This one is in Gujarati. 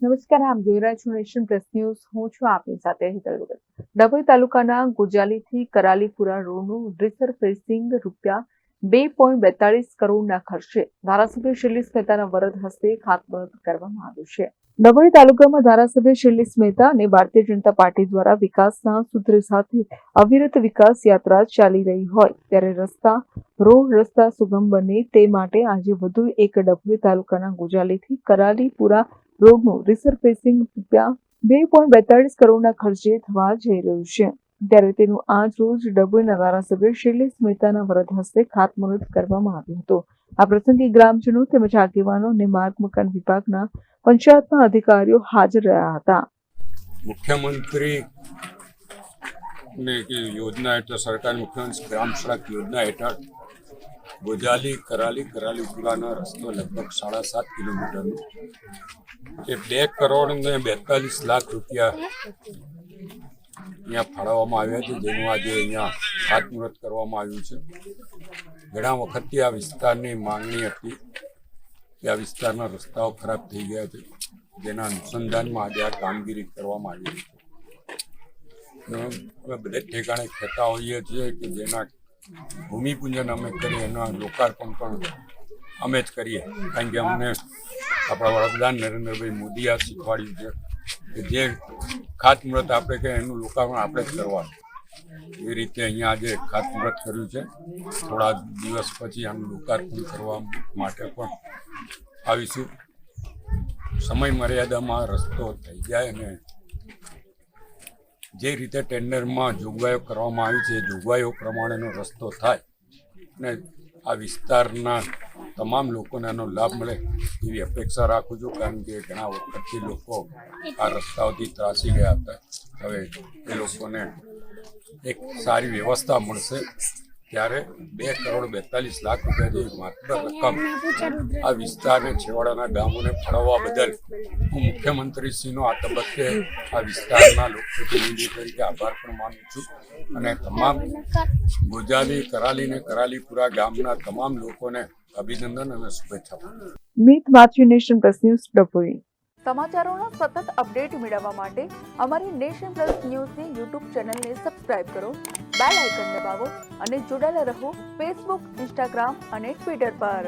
નમસ્કાર, આપ જોઈ રહ્યા છો નેશન પ્લસ ન્યૂઝ. હું છું આપની સાથે હેતલ વગર. ડભોઈ તાલુકાના ગુજાલીથી કરાલીપુરા રોડનું રિસરફેસિંગ ₹2.42 કરોડના ખર્ચે ધારાસભ્ય શૈલેષ મહેતાના વરદ હસ્તે ખાતમુહૂર્ત કરવામાં આવ્યું છે. ડભોઈ તાલુકામાં ધારાસભ્ય શૈલેષ મહેતા અને ભારતીય જનતા પાર્ટી દ્વારા વિકાસના સૂત્ર સાથે અવિરત વિકાસ યાત્રા ચાલી રહી હોય ત્યારે રસ્તા સુગમ બને તે માટે આજે વધુ એક ડભોઈ તાલુકાના ગુજાલીથી કરાલીપુરા રોડનું રિસરફેસિંગ ₹2.42 કરોડના ખર્ચે થવા જઈ રહ્યું છે. ત્યારે તેનું આજ રોજ ડભોઈના ધારાસભ્ય શૈલેષ મહેતાના વરદ હસ્તે ખાતમુહૂર્ત કરવામાં આવ્યું હતું. આ પ્રસંગે ગ્રામજનો તેમજ આગેવાનો અને માર્ગ મકાન વિભાગના પંચાયતના અધિકારીઓ હાજર રહ્યા હતા. મુખ્યમંત્રી યોજના હેઠળ સરકાર મુખ્યમંત્રી ગ્રામ સડક યોજના હેઠળ ગુજાલી કરાલીપુરાનો રસ્તો લગભગ 7.5 કિલોમીટરનો એ ₹2.42 કરોડ અહીંયા ફાળવવામાં આવ્યા છે, જેનું આજે અહીંયા ખાતમુહૂર્ત કરવામાં આવ્યું છે. ઘણા વખતથી આ વિસ્તારની માંગણી હતી કે આ વિસ્તારના રસ્તાઓ ખરાબ થઈ ગયા છે, જેના અનુસંધાનમાં આજે આ કામગીરી કરવામાં આવી છે. અમે બધે ઠેકાણે કહેતા હોઈએ છીએ કે જેના ભૂમિપૂજન અમે કરીએ એના લોકાર્પણ પણ અમે જ કરીએ, કારણ કે અમને આપણા વડાપ્રધાન નરેન્દ્રભાઈ મોદી આ શીખવાડ્યું છે કે જે ખાતમુહૂર્ત આપણે કહે એનું લોકાર્પણ આપણે જ કરવાનું. એ રીતે અહીંયા આજે ખાતમુહૂર્ત કર્યું છે. થોડા દિવસ પછી આનું લોકાર્પણ કરવા માટે પણ આવીશું. સમય મર્યાદામાં રસ્તો થઈ જાય અને જે રીતે ટેન્ડરમાં જોગવાઈઓ કરવામાં આવી છે એ જોગવાઈઓ પ્રમાણેનો રસ્તો થાય અને આ વિસ્તારના તમામ લોકોને આનો લાભ મળે એવી અપેક્ષા રાખું છું, કારણ કે ઘણા વખતથી લોકો આ રસ્તાઓથી ત્રાસી ગયા હતા. હવે એ લોકોને એક સારી વ્યવસ્થા મળશે ત્યારે ₹2.42 કરોડ જેવી માત્ર રકમ આ વિસ્તારને છેવાડાના ગામોને ફાળવવા બદલ હું મુખ્યમંત્રીશ્રીનો આ તબક્કે આ વિસ્તારના લોકપ્રતિનિધિ તરીકે આભાર પણ માનું છું અને તમામ ગુજાલી, કરાલી અને કરાલીપુરા ગામના તમામ લોકોને અભિનંદન અને શુભેચ્છા. મીત માથ્યુ, નેશન પ્લસ ન્યૂઝ, ડભોઈ. સમાચારોના સતત અપડેટ મેળવવા માટે અમારી નેશન પ્લસ ન્યૂઝની યુટ્યુબ ચેનલને સબસ્ક્રાઇબ કરો, બેલ આઇકન દબાવો અને જોડાયેલા રહો ફેસબુક, ઇન્સ્ટાગ્રામ અને ટ્વિટર પર.